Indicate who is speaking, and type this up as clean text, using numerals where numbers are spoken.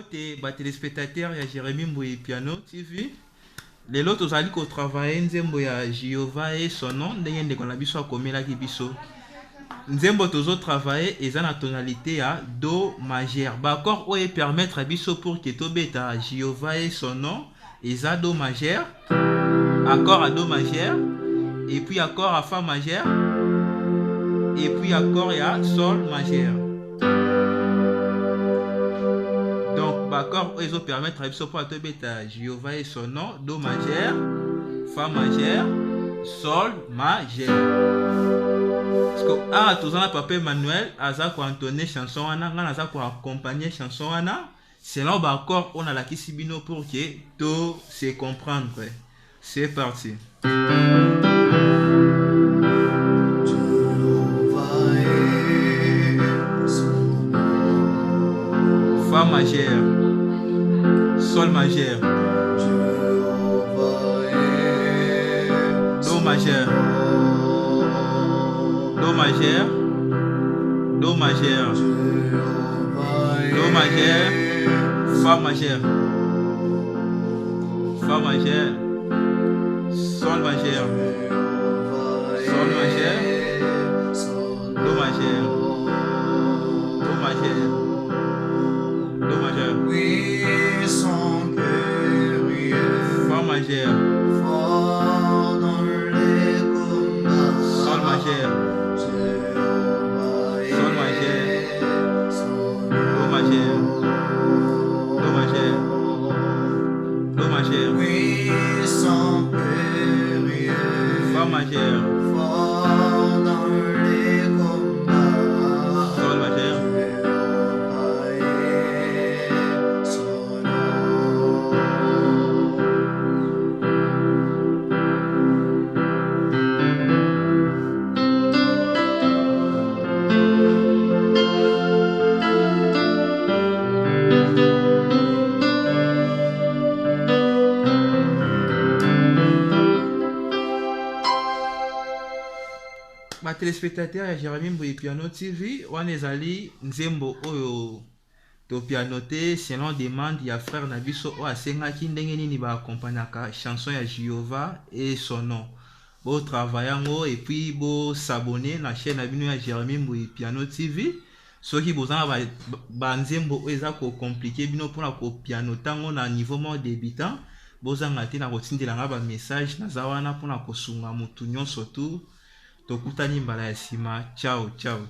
Speaker 1: Bote ba téléspectateurs ya Jérémy Mbouye Piano TV. Les lots aux alliés qui travaillent nzembo ya Jéhovah et son nom ndenge ndeko na biso akomela ki biso. Nzembo tozo travailler eza na tonalité ya do majeur. Ba accord oye permettre biso pour que tobeta Jéhovah et son nom eza do majeur, accord à do majeur et puis accord à fa majeur et puis accord à sol majeur. Donc accord ils ont permettre biso pour tobeta Jéhovah et son nom do majeur, fa majeur, sol majeur. Parce que ah tous en papa Emmanuel aza ko entonner chanson wana ngana aza ko accompagner chanson wana selon ba accord on a la kisibino pour que tout se comprendre. C'est parti. Fa majeur, sol majeur, do majeur, do majeur, do majeur, do majeur, fa majeur, fa majeur, sol majeur, sol majeur, do majeur, do majeur, do majeur,
Speaker 2: oui, son guerrier,
Speaker 1: fa majeur,
Speaker 2: fort dans les combats,
Speaker 1: sol majeur, sol majeur, do majeur, do majeur, do majeur,
Speaker 2: oui, son guerrier,
Speaker 1: fa majeur,
Speaker 2: fort dans les combats,
Speaker 1: sol majeur,
Speaker 2: son nom.
Speaker 1: Ba téléspectateurs ya Jérémy Mbouye Piano TV wana ezali nzembo oyo to pianoté selon demande ya frère na biso o asengaki ndenge nini ba accompagnaka chanson ya Jéhovah et son nom. Bo travailler ngo et puis bo s'abonner na chaîne na bino ya Jérémy Mbouye Piano TV. Soki bozana ba nzembo oyo eza ko compliqué bino pona ko piano tango na niveau mo débutant bozanga te na kotindela nga ba message na zawana pona ko sunga mutu nyonso tu tokutani mbala ya sima. Ciao ciao.